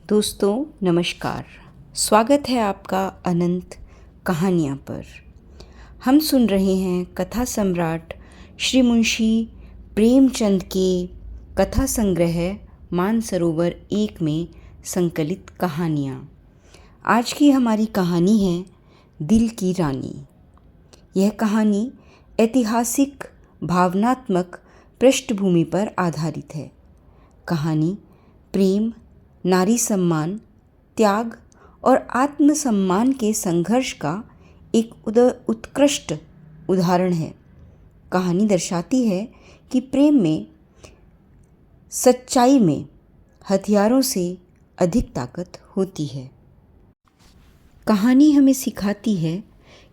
दोस्तों नमस्कार। स्वागत है आपका अनंत कहानियाँ पर। हम सुन रहे हैं कथा सम्राट श्री मुंशी प्रेमचंद के कथा संग्रह मानसरोवर 1 में संकलित कहानियाँ। आज की हमारी कहानी है दिल की रानी। यह कहानी ऐतिहासिक भावनात्मक पृष्ठभूमि पर आधारित है। कहानी प्रेम, नारी सम्मान, त्याग और आत्मसम्मान के संघर्ष का एक उत्कृष्ट उदाहरण है। कहानी दर्शाती है कि प्रेम में, सच्चाई में हथियारों से अधिक ताकत होती है। कहानी हमें सिखाती है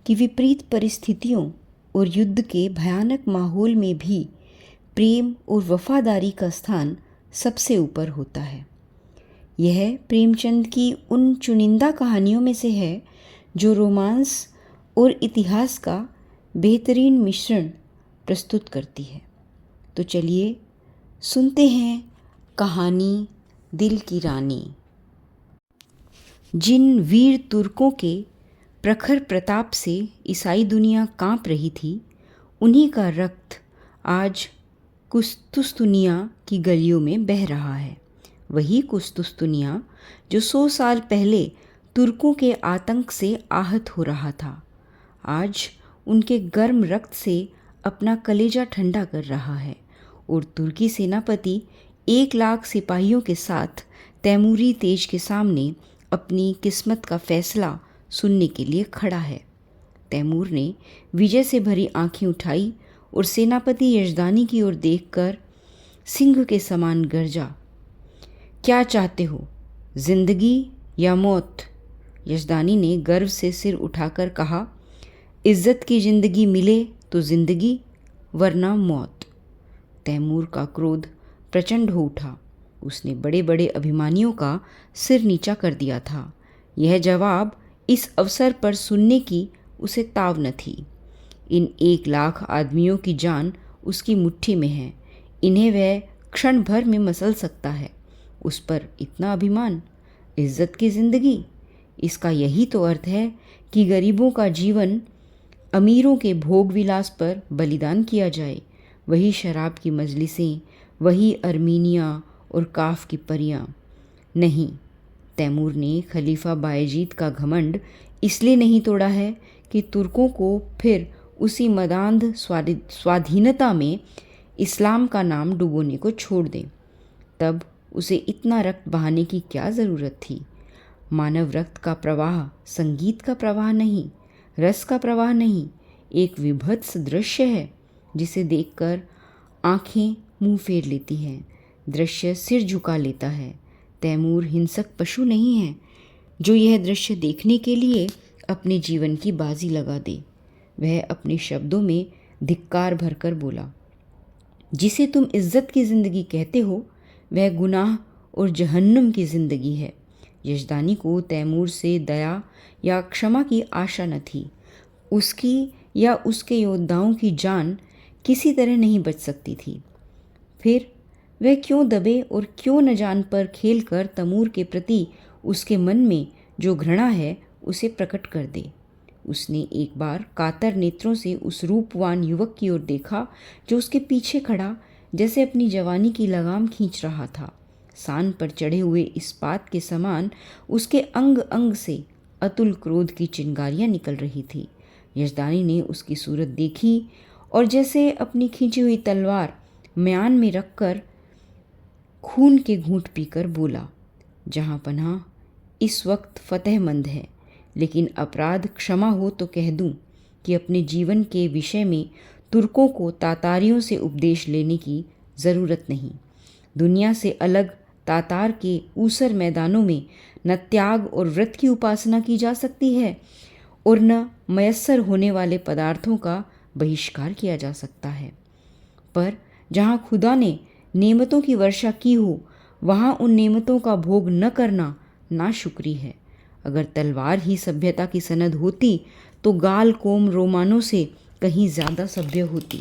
कि विपरीत परिस्थितियों और युद्ध के भयानक माहौल में भी प्रेम और वफादारी का स्थान सबसे ऊपर होता है। यह प्रेमचंद की उन चुनिंदा कहानियों में से है जो रोमांस और इतिहास का बेहतरीन मिश्रण प्रस्तुत करती है। तो चलिए सुनते हैं कहानी दिल की रानी। जिन वीर तुर्कों के प्रखर प्रताप से ईसाई दुनिया कांप रही थी, उन्हीं का रक्त आज कुस्तुस्तुनिया की गलियों में बह रहा है। वही कुस्तुस्तुनिया जो 100 साल पहले तुर्कों के आतंक से आहत हो रहा था, आज उनके गर्म रक्त से अपना कलेजा ठंडा कर रहा है और तुर्की सेनापति 1 लाख सिपाहियों के साथ तैमूरी तेज के सामने अपनी किस्मत का फैसला सुनने के लिए खड़ा है। तैमूर ने विजय से भरी आंखें उठाई और सेनापति यजदानी की ओर देखकर सिंह के समान गरजा, क्या चाहते हो, जिंदगी या मौत? यजदानी ने गर्व से सिर उठाकर कहा, इज्जत की जिंदगी मिले तो जिंदगी, वरना मौत। तैमूर का क्रोध प्रचंड हो उठा। उसने बड़े बड़े अभिमानियों का सिर नीचा कर दिया था। यह जवाब इस अवसर पर सुनने की उसे ताव न थी। इन 1 लाख आदमियों की जान उसकी मुट्ठी में है। इन्हें वह क्षण भर में मसल सकता है। उस पर इतना अभिमान, इज्जत की जिंदगी। इसका यही तो अर्थ है कि गरीबों का जीवन अमीरों के भोग विलास पर बलिदान किया जाए। वही शराब की मजलिसें, वही अर्मीनिया और काफ की परियां। नहीं, तैमूर ने खलीफा बायजीद का घमंड इसलिए नहीं तोड़ा है कि तुर्कों को फिर उसी मदांध स्वाधीनता में इस्लाम का नाम डुबोने को छोड़ दें। तब उसे इतना रक्त बहाने की क्या ज़रूरत थी? मानव रक्त का प्रवाह संगीत का प्रवाह नहीं, रस का प्रवाह नहीं, एक विभत्स दृश्य है जिसे देखकर आंखें मुंह फेर लेती हैं, दृश्य सिर झुका लेता है। तैमूर हिंसक पशु नहीं है जो यह दृश्य देखने के लिए अपने जीवन की बाजी लगा दे। वह अपने शब्दों में धिक्कार भरकर बोला, जिसे तुम इज्जत की ज़िंदगी कहते हो, वह गुनाह और जहन्नुम की ज़िंदगी है। यजदानी को तैमूर से दया या क्षमा की आशा न थी। उसकी या उसके योद्धाओं की जान किसी तरह नहीं बच सकती थी। फिर वह क्यों दबे और क्यों न जान पर खेल कर तैमूर के प्रति उसके मन में जो घृणा है उसे प्रकट कर दे। उसने एक बार कातर नेत्रों से उस रूपवान युवक की ओर देखा जो उसके पीछे खड़ा जैसे अपनी जवानी की लगाम खींच रहा था। सान पर चढ़े हुए इस्पात के समान उसके अंग अंग से अतुल क्रोध की चिंगारियां निकल रही थी। यजदानी ने उसकी सूरत देखी और जैसे अपनी खींची हुई तलवार म्यान में रखकर खून के घूंट पीकर बोला, जहां पनाह इस वक्त फतेहमंद है, लेकिन अपराध क्षमा हो तो कह दूं कि अपने जीवन के विषय में तुर्कों को तातारियों से उपदेश लेने की ज़रूरत नहीं। दुनिया से अलग तातार के ऊसर मैदानों में न त्याग और व्रत की उपासना की जा सकती है और न मयस्सर होने वाले पदार्थों का बहिष्कार किया जा सकता है। पर जहाँ खुदा ने नेमतों की वर्षा की हो, वहाँ उन नेमतों का भोग न करना नाशुक्री है। अगर तलवार ही सभ्यता की सनद होती तो गाल कोम रोमानों से कहीं ज़्यादा सभ्य होती।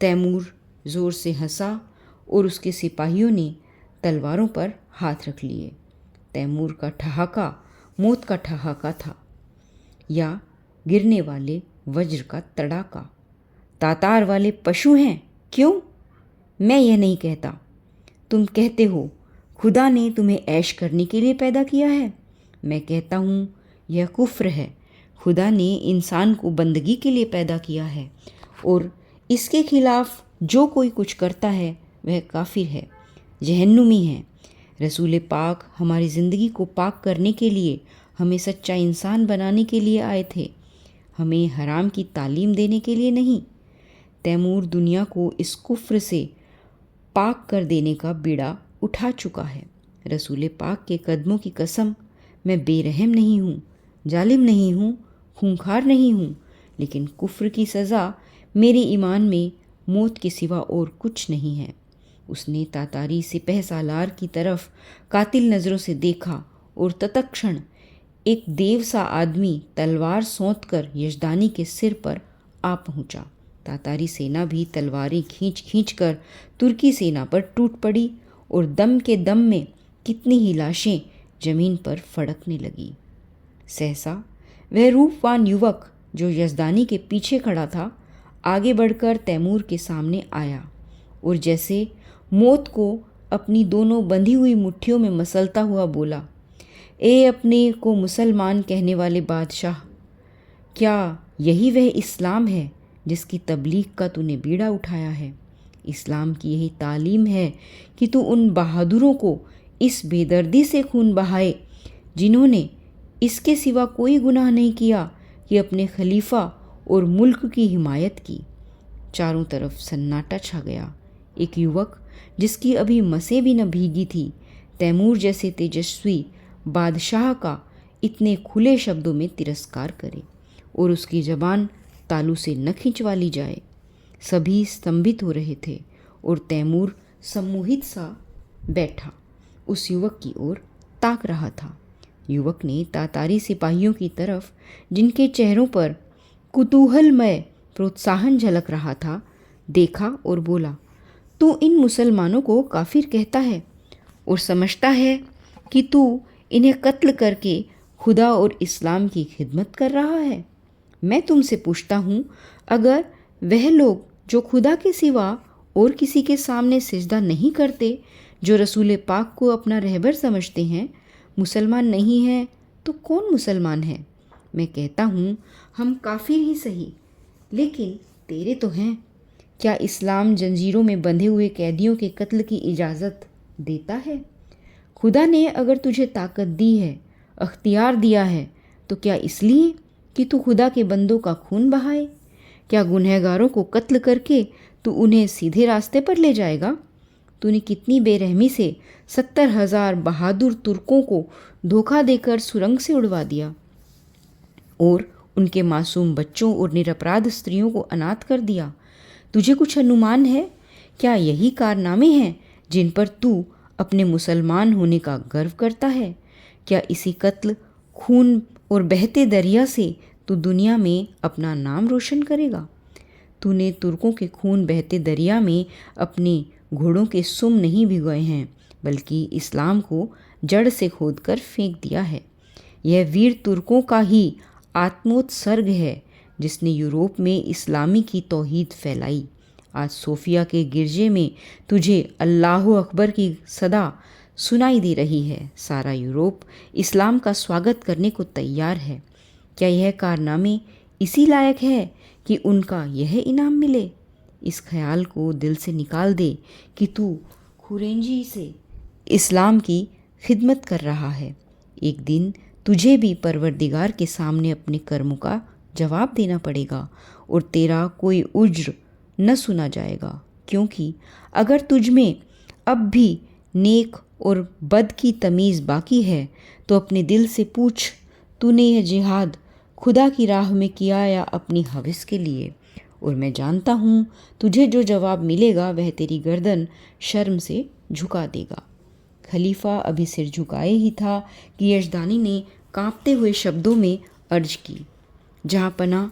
तैमूर ज़ोर से हंसा और उसके सिपाहियों ने तलवारों पर हाथ रख लिए। तैमूर का ठहाका मौत का ठहाका था या गिरने वाले वज्र का तड़ाका। तातार वाले पशु हैं क्यों? मैं यह नहीं कहता। तुम कहते हो खुदा ने तुम्हें ऐश करने के लिए पैदा किया है। मैं कहता हूँ यह कुफ्र है। खुदा ने इंसान को बंदगी के लिए पैदा किया है और इसके खिलाफ जो कोई कुछ करता है वह काफिर है, जहन्नुमी है। रसूल पाक हमारी ज़िंदगी को पाक करने के लिए, हमें सच्चा इंसान बनाने के लिए आए थे, हमें हराम की तालीम देने के लिए नहीं। तैमूर दुनिया को इस कुफ्र से पाक कर देने का बीड़ा उठा चुका है। रसूल पाक के कदमों की कसम, मैं बेरहम नहीं हूँ, जालिम नहीं हूँ, खूंखार नहीं हूँ, लेकिन कुफ्र की सज़ा मेरे ईमान में मौत के सिवा और कुछ नहीं है। उसने तातारी सिपह सालार की तरफ कातिल नज़रों से देखा और तत्क्षण एक देव सा आदमी तलवार सौंत कर यजदानी के सिर पर आ पहुंचा। तातारी सेना भी तलवारें खींच खींच कर तुर्की सेना पर टूट पड़ी और दम के दम में कितनी ही लाशें जमीन पर फड़कने लगी। सहसा वह रूपवान युवक जो यजदानी के पीछे खड़ा था आगे बढ़कर तैमूर के सामने आया और जैसे मौत को अपनी दोनों बंधी हुई मुट्ठियों में मसलता हुआ बोला, ए अपने को मुसलमान कहने वाले बादशाह, क्या यही वह इस्लाम है जिसकी तबलीग का तूने बीड़ा उठाया है? इस्लाम की यही तालीम है कि तू उन बहादुरों को इस बेदर्दी से खून बहाए जिन्होंने इसके सिवा कोई गुनाह नहीं किया कि अपने खलीफा और मुल्क की हिमायत की। चारों तरफ सन्नाटा छा गया। एक युवक जिसकी अभी मसें भी न भीगी थी, तैमूर जैसे तेजस्वी बादशाह का इतने खुले शब्दों में तिरस्कार करे और उसकी जबान तालू से न खिंचवा ली जाए। सभी स्तंभित हो रहे थे और तैमूर सम्मोहित सा बैठा उस युवक की ओर ताक रहा था। युवक ने तातारी सिपाहियों की तरफ, जिनके चेहरों पर कुतूहलमय प्रोत्साहन झलक रहा था, देखा और बोला, तू इन मुसलमानों को काफिर कहता है और समझता है कि तू इन्हें कत्ल करके खुदा और इस्लाम की खिदमत कर रहा है। मैं तुमसे पूछता हूँ, अगर वह लोग जो खुदा के सिवा और किसी के सामने सिजदा नहीं करते, जो रसूल पाक को अपना रहबर समझते हैं, मुसलमान नहीं हैं तो कौन मुसलमान है? मैं कहता हूँ हम काफिर ही सही, लेकिन तेरे तो हैं। क्या इस्लाम जंजीरों में बंधे हुए कैदियों के कत्ल की इजाज़त देता है? खुदा ने अगर तुझे ताकत दी है, अख्तियार दिया है, तो क्या इसलिए कि तू खुदा के बंदों का खून बहाए? क्या गुनहगारों को कत्ल करके तू उन्हें सीधे रास्ते पर ले जाएगा? तूने कितनी बेरहमी से 70,000 बहादुर तुर्कों को धोखा देकर सुरंग से उड़वा दिया और उनके मासूम बच्चों और निरपराध स्त्रियों को अनाथ कर दिया। तुझे कुछ अनुमान है? क्या यही कारनामे हैं जिन पर तू अपने मुसलमान होने का गर्व करता है? क्या इसी कत्ल, खून और बहते दरिया से तू दुनिया में अपना नाम रोशन करेगा? तूने तुर्कों के खून बहते दरिया में अपने घोड़ों के सुम नहीं भिगोए हैं, बल्कि इस्लाम को जड़ से खोदकर फेंक दिया है। यह वीर तुर्कों का ही आत्मोत्सर्ग है जिसने यूरोप में इस्लामी की तौहीद फैलाई। आज सोफिया के गिरजे में तुझे अल्लाहु अकबर की सदा सुनाई दे रही है। सारा यूरोप इस्लाम का स्वागत करने को तैयार है। क्या यह कारनामे इसी लायक है कि उनका यह इनाम मिले? इस ख्याल को दिल से निकाल दे कि तू खुरेंजी से इस्लाम की खिदमत कर रहा है। एक दिन तुझे भी परवरदिगार के सामने अपने कर्मों का जवाब देना पड़ेगा और तेरा कोई उज्र न सुना जाएगा, क्योंकि अगर तुझ में अब भी नेक और बद की तमीज़ बाकी है तो अपने दिल से पूछ, तूने यह जिहाद खुदा की राह में किया या अपनी हवस के लिए? और मैं जानता हूँ तुझे जो जवाब मिलेगा वह तेरी गर्दन शर्म से झुका देगा। खलीफा अभी सिर झुकाए ही था कि यजदानी ने कांपते हुए शब्दों में अर्ज की, जहाँ पना,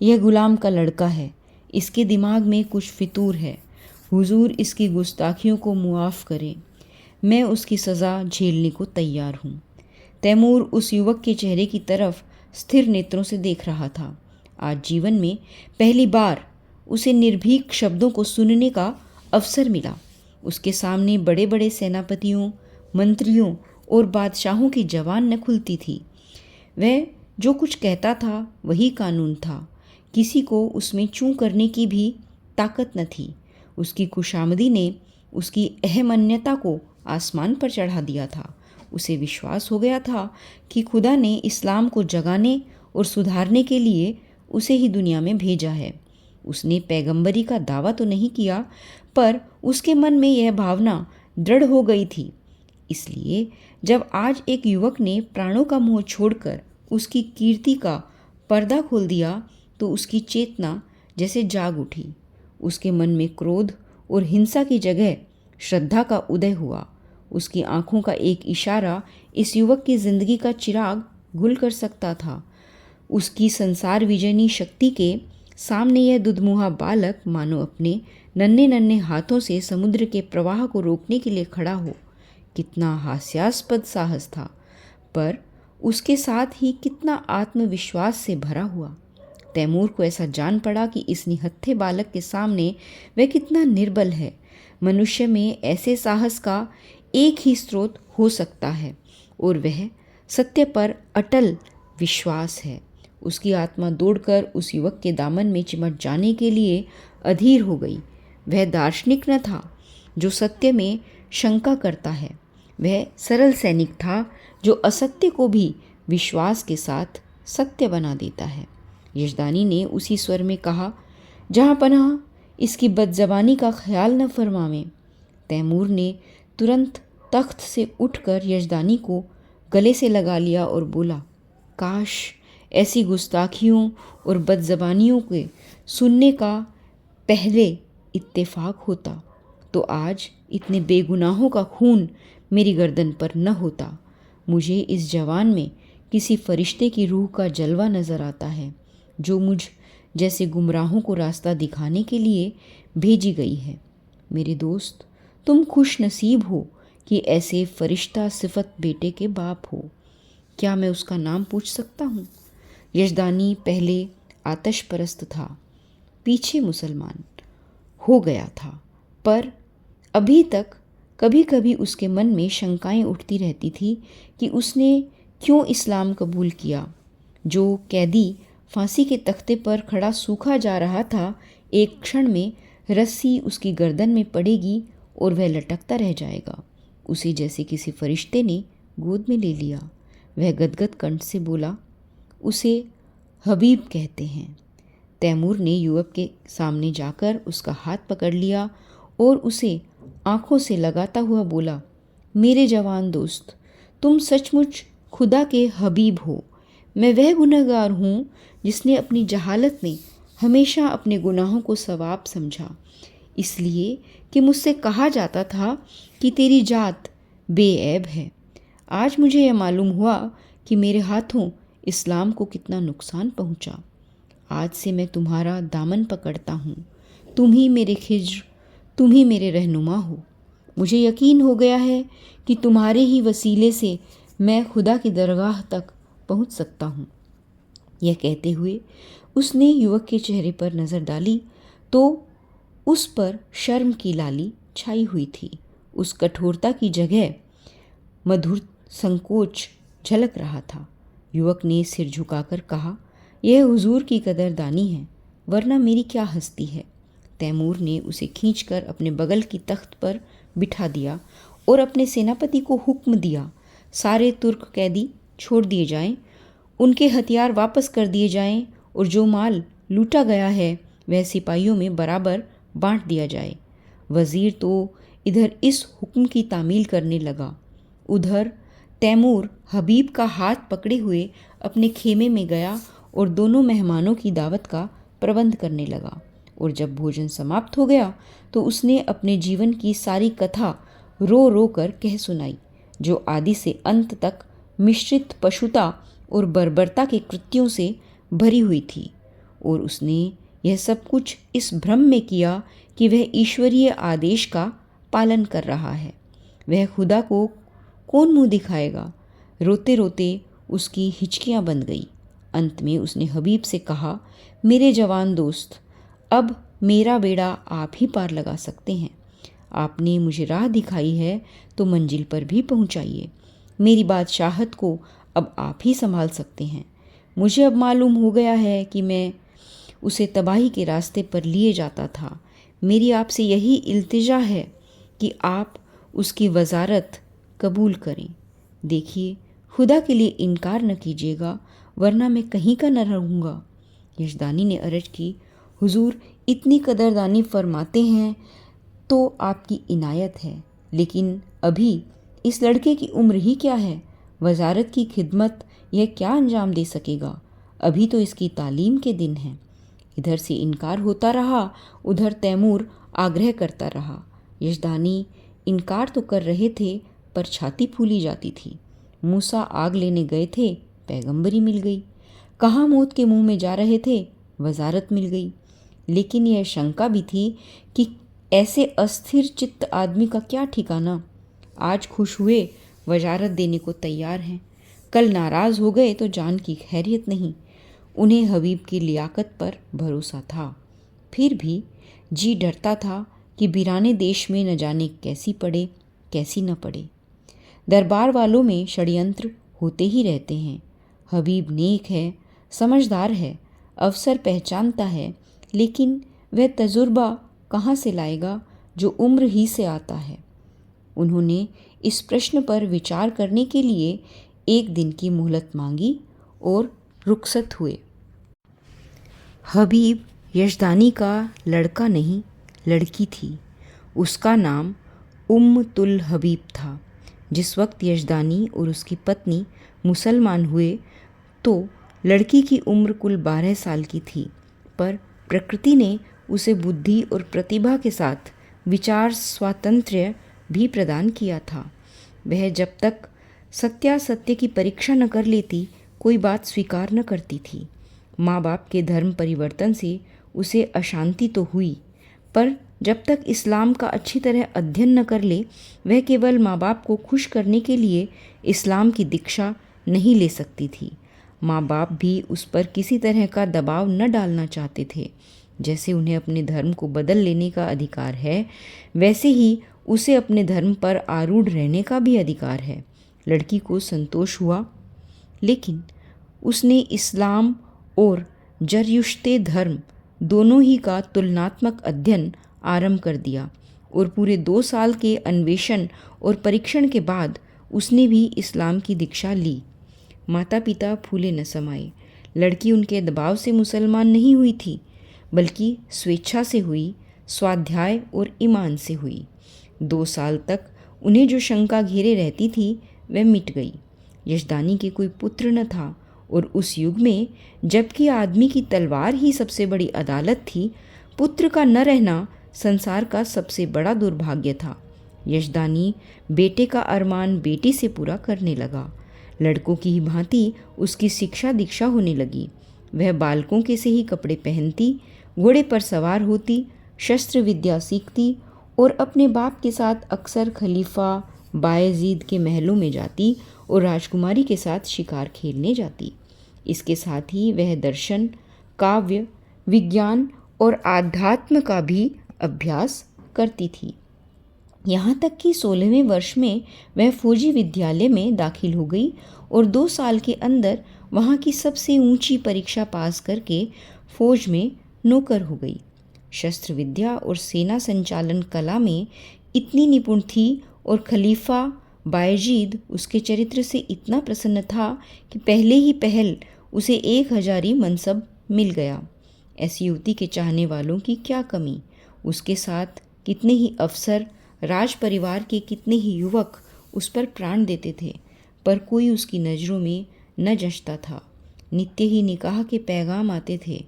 यह गुलाम का लड़का है, इसके दिमाग में कुछ फितूर है, हुजूर इसकी गुस्ताखियों को मुआफ़ करें। मैं उसकी सज़ा झेलने को तैयार हूँ। तैमूर उस युवक के चेहरे की तरफ स्थिर नेत्रों से देख रहा था। आज जीवन में पहली बार उसे निर्भीक शब्दों को सुनने का अवसर मिला। उसके सामने बड़े बड़े सेनापतियों, मंत्रियों और बादशाहों की जबान न खुलती थी। वह जो कुछ कहता था वही कानून था। किसी को उसमें चूं करने की भी ताकत न थी। उसकी खुशामदी ने उसकी अहमन्यता को आसमान पर चढ़ा दिया था। उसे विश्वास हो गया था कि खुदा ने इस्लाम को जगाने और सुधारने के लिए उसे ही दुनिया में भेजा है। उसने पैगंबरी का दावा तो नहीं किया, पर उसके मन में यह भावना दृढ़ हो गई थी। इसलिए जब आज एक युवक ने प्राणों का मोह छोड़कर उसकी कीर्ति का पर्दा खोल दिया, तो उसकी चेतना जैसे जाग उठी। उसके मन में क्रोध और हिंसा की जगह श्रद्धा का उदय हुआ। उसकी आंखों का एक इशारा इस युवक की जिंदगी का चिराग गुल कर सकता था। उसकी संसार विजयनी शक्ति के सामने यह दुधमुहा बालक मानो अपने नन्हे नन्हे हाथों से समुद्र के प्रवाह को रोकने के लिए खड़ा हो। कितना हास्यास्पद साहस था, पर उसके साथ ही कितना आत्मविश्वास से भरा हुआ। तैमूर को ऐसा जान पड़ा कि इस निहत्थे बालक के सामने वह कितना निर्बल है। मनुष्य में ऐसे साहस का एक ही स्रोत हो सकता है और वह सत्य पर अटल विश्वास है। उसकी आत्मा दौड़कर उस युवक के दामन में चिमट जाने के लिए अधीर हो गई। वह दार्शनिक न था जो सत्य में शंका करता है। वह सरल सैनिक था जो असत्य को भी विश्वास के साथ सत्य बना देता है। यजदानी ने उसी स्वर में कहा, जहाँ पनाह इसकी बदजबानी का ख्याल न फरमावें। तैमूर ने तुरंत तख्त से उठकर यजदानी को गले से लगा लिया और बोला, काश ऐसी गुस्ताखियों और बदजबानियों के सुनने का पहले इत्तेफाक होता तो आज इतने बेगुनाहों का खून मेरी गर्दन पर न होता। मुझे इस जवान में किसी फरिश्ते की रूह का जलवा नज़र आता है जो मुझ जैसे गुमराहों को रास्ता दिखाने के लिए भेजी गई है। मेरे दोस्त, तुम खुश नसीब हो कि ऐसे फरिश्ता सिफत बेटे के बाप हो। क्या मैं उसका नाम पूछ सकता हूँ? यजदानी पहले आतश परस्त था, पीछे मुसलमान हो गया था, पर अभी तक कभी कभी उसके मन में शंकाएं उठती रहती थी कि उसने क्यों इस्लाम कबूल किया। जो कैदी फांसी के तख्ते पर खड़ा सूखा जा रहा था, एक क्षण में रस्सी उसकी गर्दन में पड़ेगी और वह लटकता रह जाएगा। उसे जैसे किसी फरिश्ते ने गोद में ले लिया। वह गदगद कंठ से बोला, उसे हबीब कहते हैं। तैमूर ने युवक के सामने जाकर उसका हाथ पकड़ लिया और उसे आंखों से लगाता हुआ बोला, मेरे जवान दोस्त, तुम सचमुच खुदा के हबीब हो। मैं वह गुनहगार हूँ जिसने अपनी जहालत में हमेशा अपने गुनाहों को सवाब समझा, इसलिए कि मुझसे कहा जाता था कि तेरी जात बेऐब है। आज मुझे यह मालूम हुआ कि मेरे हाथों इस्लाम को कितना नुकसान पहुँचा। आज से मैं तुम्हारा दामन पकड़ता हूँ। तुम ही मेरे खिज्र, तुम ही मेरे रहनुमा हो। मुझे यकीन हो गया है कि तुम्हारे ही वसीले से मैं खुदा की दरगाह तक पहुँच सकता हूँ। यह कहते हुए उसने युवक के चेहरे पर नज़र डाली तो उस पर शर्म की लाली छाई हुई थी। उस कठोरता की जगह मधुर संकोच झलक रहा था। युवक ने सिर झुकाकर कहा, यह हुजूर की कदरदानी है, वरना मेरी क्या हस्ती है। तैमूर ने उसे खींचकर अपने बगल की तख्त पर बिठा दिया और अपने सेनापति को हुक्म दिया, सारे तुर्क कैदी छोड़ दिए जाएं, उनके हथियार वापस कर दिए जाएं और जो माल लूटा गया है वह सिपाहियों में बराबर बांट दिया जाए। वज़ीर तो इधर इस हुक्म की तामील करने लगा, उधर तैमूर हबीब का हाथ पकड़े हुए अपने खेमे में गया और दोनों मेहमानों की दावत का प्रबंध करने लगा। और जब भोजन समाप्त हो गया तो उसने अपने जीवन की सारी कथा रो रो कर कह सुनाई, जो आदि से अंत तक मिश्रित पशुता और बर्बरता के कृत्यों से भरी हुई थी। और उसने यह सब कुछ इस भ्रम में किया कि वह ईश्वरीय आदेश का पालन कर रहा है। वह खुदा को कौन मुंह दिखाएगा। रोते रोते उसकी हिचकियां बंध गई। अंत में उसने हबीब से कहा, मेरे जवान दोस्त, अब मेरा बेड़ा आप ही पार लगा सकते हैं। आपने मुझे राह दिखाई है तो मंजिल पर भी पहुंचाइए। मेरी बादशाहत को अब आप ही संभाल सकते हैं। मुझे अब मालूम हो गया है कि मैं उसे तबाही के रास्ते पर लिए जाता था। मेरी आपसे यही इल्तिजा है कि आप उसकी वजारत कबूल करें। देखिए, खुदा के लिए इनकार न कीजिएगा, वरना मैं कहीं का न रहूँगा। यजदानी ने अर्ज की, हुजूर इतनी कदरदानी फरमाते हैं तो आपकी इनायत है, लेकिन अभी इस लड़के की उम्र ही क्या है। वजारत की खिदमत यह क्या अंजाम दे सकेगा। अभी तो इसकी तालीम के दिन हैं। इधर से इनकार होता रहा, उधर तैमूर आग्रह करता रहा। यजदानी इनकार तो कर रहे थे, पर छाती फूली जाती थी। मूसा आग लेने गए थे, पैगंबरी मिल गई। कहाँ मौत के मुंह में जा रहे थे, वजारत मिल गई। लेकिन यह शंका भी थी कि ऐसे अस्थिर चित्त आदमी का क्या ठिकाना। आज खुश हुए, वजारत देने को तैयार हैं, कल नाराज़ हो गए तो जान की खैरियत नहीं। उन्हें हबीब की लियाकत पर भरोसा था, फिर भी जी डरता था कि बिराने देश में न जाने कैसी पड़े कैसी न पड़े। दरबार वालों में षड्यंत्र होते ही रहते हैं। हबीब नेक है, समझदार है, अवसर पहचानता है, लेकिन वह तजुर्बा कहाँ से लाएगा जो उम्र ही से आता है। उन्होंने इस प्रश्न पर विचार करने के लिए एक दिन की मोहलत मांगी और रुखसत हुए। हबीब यजदानी का लड़का नहीं, लड़की थी। उसका नाम तुल हबीब था। जिस वक्त यजदानी और उसकी पत्नी मुसलमान हुए तो लड़की की उम्र कुल 12 साल की थी, पर प्रकृति ने उसे बुद्धि और प्रतिभा के साथ विचार स्वातंत्र्य भी प्रदान किया था। वह जब तक सत्यासत्य की परीक्षा न कर लेती, कोई बात स्वीकार न करती थी। माँ बाप के धर्म परिवर्तन से उसे अशांति तो हुई, पर जब तक इस्लाम का अच्छी तरह अध्ययन न कर ले, वह केवल माँ बाप को खुश करने के लिए इस्लाम की दीक्षा नहीं ले सकती थी। माँ बाप भी उस पर किसी तरह का दबाव न डालना चाहते थे। जैसे उन्हें अपने धर्म को बदल लेने का अधिकार है, वैसे ही उसे अपने धर्म पर आरूढ़ रहने का भी अधिकार है। लड़की को संतोष हुआ, लेकिन उसने इस्लाम और जरयुश्ते धर्म दोनों ही का तुलनात्मक अध्ययन आरंभ कर दिया और पूरे 2 साल के अन्वेषण और परीक्षण के बाद उसने भी इस्लाम की दीक्षा ली। माता पिता फूले न समाये। लड़की उनके दबाव से मुसलमान नहीं हुई थी, बल्कि स्वेच्छा से हुई, स्वाध्याय और ईमान से हुई। 2 साल तक उन्हें जो शंका घेरे रहती थी वह मिट गई। यजदानी के कोई पुत्र न था, और उस युग में जबकि आदमी की तलवार ही सबसे बड़ी अदालत थी, पुत्र का न रहना संसार का सबसे बड़ा दुर्भाग्य था। यजदानी बेटे का अरमान बेटी से पूरा करने लगा। लड़कों की ही भांति उसकी शिक्षा दीक्षा होने लगी। वह बालकों के से ही कपड़े पहनती, घोड़े पर सवार होती, शस्त्र विद्या सीखती और अपने बाप के साथ अक्सर खलीफा बायजीद के महलों में जाती और राजकुमारी के साथ शिकार खेलने जाती। इसके साथ ही वह दर्शन, काव्य, विज्ञान और आध्यात्म का भी अभ्यास करती थी। यहाँ तक कि 16वें वर्ष में वह फौजी विद्यालय में दाखिल हो गई और 2 साल के अंदर वहाँ की सबसे ऊंची परीक्षा पास करके फौज में नौकर हो गई। शस्त्र विद्या और सेना संचालन कला में इतनी निपुण थी और खलीफा बायजीद उसके चरित्र से इतना प्रसन्न था कि पहले ही पहल उसे 1000 मनसब मिल गया। ऐसी युवती के चाहने वालों की क्या कमी। उसके साथ कितने ही अफसर, राज परिवार के कितने ही युवक उस पर प्राण देते थे, पर कोई उसकी नज़रों में न जचता था। नित्य ही निकाह के पैगाम आते थे,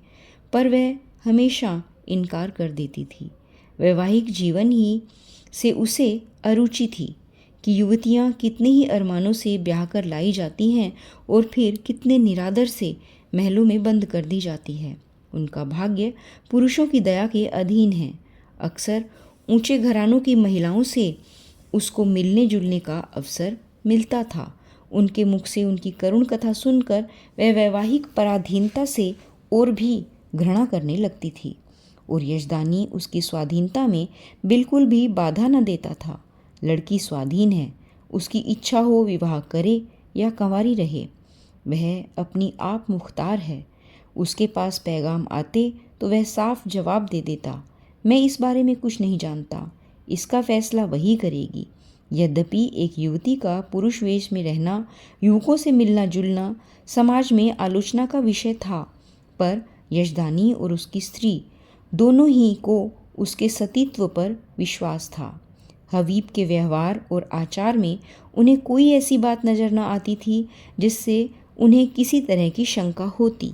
पर वह हमेशा इनकार कर देती थी। वैवाहिक जीवन ही से उसे अरुचि थी कि युवतियाँ कितने ही अरमानों से ब्याह कर लाई जाती हैं और फिर कितने निरादर से महलों में बंद कर दी जाती है। उनका भाग्य पुरुषों की दया के अधीन है। अक्सर ऊंचे घरानों की महिलाओं से उसको मिलने जुलने का अवसर मिलता था। उनके मुख से उनकी करुण कथा सुनकर वह वैवाहिक पराधीनता से और भी घृणा करने लगती थी और यशदानी उसकी स्वाधीनता में बिल्कुल भी बाधा न देता था। लड़की स्वाधीन है, उसकी इच्छा हो विवाह करे या कंवारी रहे, वह अपनी आप मुख्तार है। उसके पास पैगाम आते तो वह साफ जवाब दे देता, मैं इस बारे में कुछ नहीं जानता, इसका फैसला वही करेगी। यद्यपि एक युवती का पुरुष वेश में रहना, युवकों से मिलना जुलना समाज में आलोचना का विषय था, पर यशदानी और उसकी स्त्री दोनों ही को उसके सतीत्व पर विश्वास था। हबीब के व्यवहार और आचार में उन्हें कोई ऐसी बात नजर न आती थी जिससे उन्हें किसी तरह की शंका होती।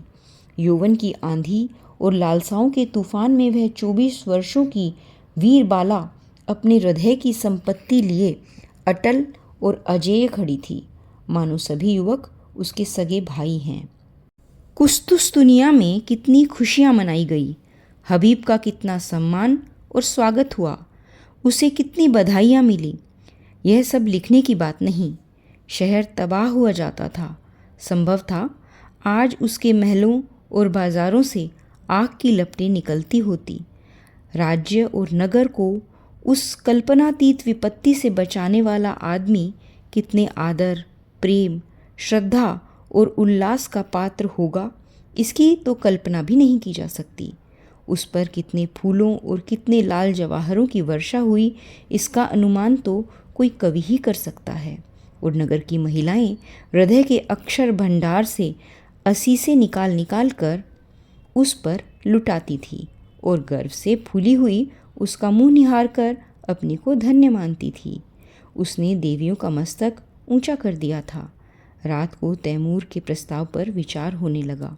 यौवन की आंधी और लालसाओं के तूफान में वह 24 वर्षों की वीर बाला अपने हृदय की संपत्ति लिए अटल और अजेय खड़ी थी, मानो सभी युवक उसके सगे भाई हैं। कुस्तुस्तुनिया में कितनी खुशियां मनाई गई, हबीब का कितना सम्मान और स्वागत हुआ, उसे कितनी बधाइयाँ मिली। यह सब लिखने की बात नहीं। शहर तबाह हुआ जाता था। संभव था आज उसके महलों और बाजारों से आग की लपटें निकलती होती। राज्य और नगर को उस कल्पनातीत विपत्ति से बचाने वाला आदमी कितने आदर, प्रेम, श्रद्धा और उल्लास का पात्र होगा, इसकी तो कल्पना भी नहीं की जा सकती। उस पर कितने फूलों और कितने लाल जवाहरों की वर्षा हुई, इसका अनुमान तो कोई कवि ही कर सकता है। और नगर की महिलाएं हृदय के अक्षर भंडार से असीसे निकाल निकाल कर उस पर लुटाती थी और गर्व से फूली हुई उसका मुंह निहार कर अपने को धन्य मानती थी। उसने देवियों का मस्तक ऊंचा कर दिया था। रात को तैमूर के प्रस्ताव पर विचार होने लगा।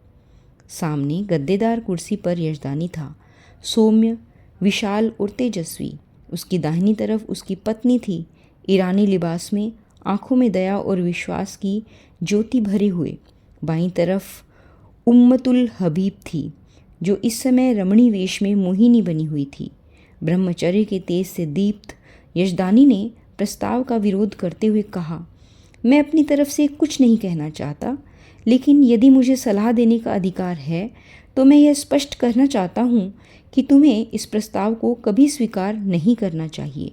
सामने गद्देदार कुर्सी पर यशदानी था, सौम्य, विशाल और तेजस्वी। उसकी दाहिनी तरफ उसकी पत्नी थी, ईरानी लिबास में, आंखों में दया और विश्वास की ज्योति भरे हुए। बाईं तरफ उम्मतुल हबीब थी, जो इस समय रमणी वेश में मोहिनी बनी हुई थी। ब्रह्मचर्य के तेज से दीप्त यशदानी ने प्रस्ताव का विरोध करते हुए कहा, मैं अपनी तरफ से कुछ नहीं कहना चाहता, लेकिन यदि मुझे सलाह देने का अधिकार है तो मैं यह स्पष्ट करना चाहता हूँ कि तुम्हें इस प्रस्ताव को कभी स्वीकार नहीं करना चाहिए।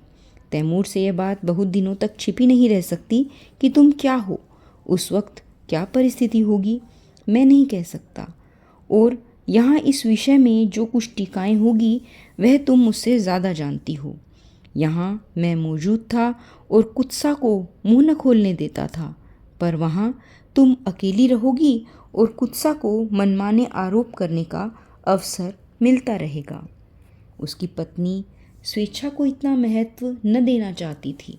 तैमूर से यह बात बहुत दिनों तक छिपी नहीं रह सकती कि तुम क्या हो, उस वक्त क्या परिस्थिति होगी, मैं नहीं कह सकता। और यहाँ इस विषय में जो कुछ टीकाएँ होगी वह तुम मुझसे ज़्यादा जानती हो। यहाँ मैं मौजूद था और कुत्सा को मुंह न खोलने देता था, पर वहाँ तुम अकेली रहोगी और कुत्सा को मनमाने आरोप करने का अवसर मिलता रहेगा। उसकी पत्नी स्वेच्छा को इतना महत्व न देना चाहती थी।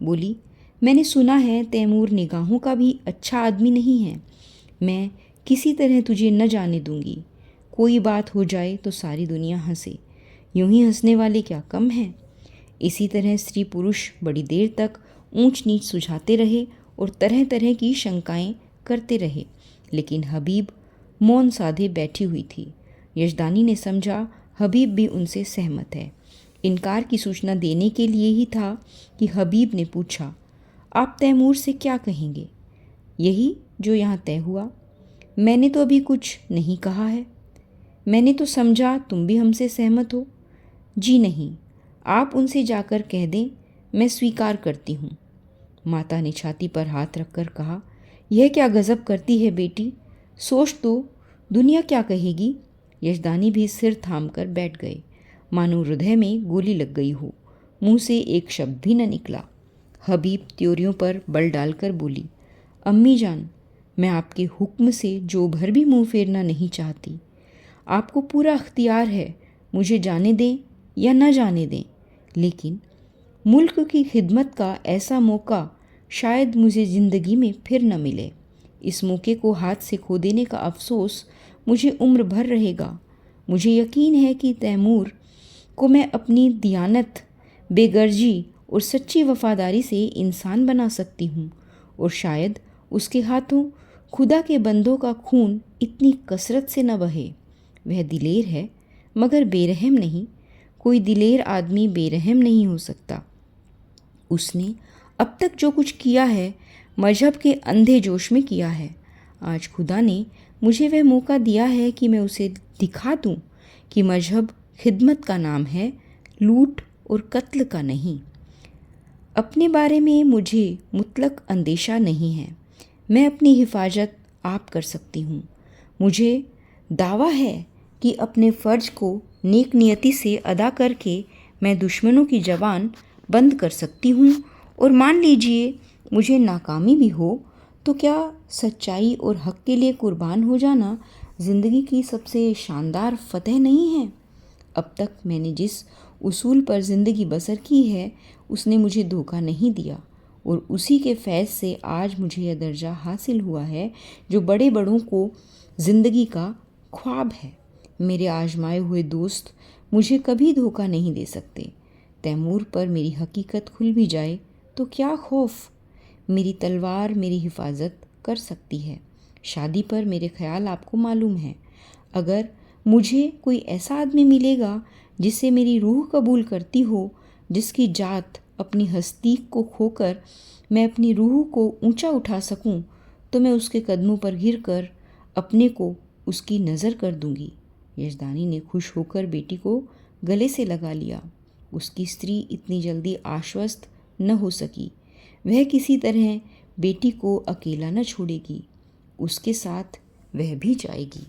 बोली, मैंने सुना है तैमूर निगाहों का भी अच्छा आदमी नहीं है। मैं किसी तरह तुझे न जाने दूंगी। कोई बात हो जाए तो सारी दुनिया हंसे, यूं ही हंसने वाले क्या कम हैं। इसी तरह स्त्री पुरुष बड़ी देर तक ऊंच नीच सुझाते रहे और तरह तरह की शंकाएं करते रहे, लेकिन हबीब मौन साधे बैठी हुई थी। यशदानी ने समझा हबीब भी उनसे सहमत है। इनकार की सूचना देने के लिए ही था कि हबीब ने पूछा, आप तैमूर से क्या कहेंगे? यही जो यहाँ तय हुआ। मैंने तो अभी कुछ नहीं कहा है। मैंने तो समझा तुम भी हमसे सहमत हो। जी नहीं, आप उनसे जाकर कह दें मैं स्वीकार करती हूँ। माता ने छाती पर हाथ रखकर कहा, यह क्या गजब करती है बेटी, सोच तो, दुनिया क्या कहेगी। यशदानी भी सिर थाम कर बैठ गए, मानो हृदय में गोली लग गई हो। मुंह से एक शब्द भी न निकला। हबीब त्योरियों पर बल डालकर बोली, अम्मी जान, मैं आपके हुक्म से जो भर भी मुंह फेरना नहीं चाहती। आपको पूरा अख्तियार है, मुझे जाने दें या न जाने दें, लेकिन मुल्क की खिदमत का ऐसा मौका शायद मुझे ज़िंदगी में फिर न मिले। इस मौके को हाथ से खो देने का अफसोस मुझे उम्र भर रहेगा। मुझे यकीन है कि तैमूर को मैं अपनी दियानत, बेगर्जी और सच्ची वफादारी से इंसान बना सकती हूँ, और शायद उसके हाथों खुदा के बंदों का खून इतनी कसरत से न बहे। वह दिलेर है मगर बेरहम नहीं। कोई दिलेर आदमी बेरहम नहीं हो सकता। उसने अब तक जो कुछ किया है मजहब के अंधे जोश में किया है। आज खुदा ने मुझे वह मौका दिया है कि मैं उसे दिखा दूं कि मजहब खिदमत का नाम है, लूट और कत्ल का नहीं। अपने बारे में मुझे मुतलक अंदेशा नहीं है। मैं अपनी हिफाजत आप कर सकती हूँ। मुझे दावा है कि अपने फ़र्ज को नेक नियति से अदा करके मैं दुश्मनों की ज़बान बंद कर सकती हूँ। और मान लीजिए मुझे नाकामी भी हो तो क्या सच्चाई और हक़ के लिए कुर्बान हो जाना ज़िंदगी की सबसे शानदार फ़तह नहीं है? अब तक मैंने जिस उसूल पर ज़िंदगी बसर की है उसने मुझे धोखा नहीं दिया और उसी के फैज़ से आज मुझे यह दर्जा हासिल हुआ है जो बड़े बड़ों को ज़िंदगी का ख्वाब है। मेरे आजमाए हुए दोस्त मुझे कभी धोखा नहीं दे सकते। तैमूर पर मेरी हकीकत खुल भी जाए तो क्या खौफ, मेरी तलवार मेरी हिफाजत कर सकती है। शादी पर मेरे ख्याल आपको मालूम है। अगर मुझे कोई ऐसा आदमी मिलेगा जिसे मेरी रूह कबूल करती हो, जिसकी जात अपनी हस्ती को खोकर मैं अपनी रूह को ऊंचा उठा सकूं, तो मैं उसके कदमों पर गिरकर अपने को उसकी नज़र कर दूंगी। यजदानी ने खुश होकर बेटी को गले से लगा लिया। उसकी स्त्री इतनी जल्दी आश्वस्त न हो सकी। वह किसी तरह बेटी को अकेला न छोड़ेगी, उसके साथ वह भी जाएगी।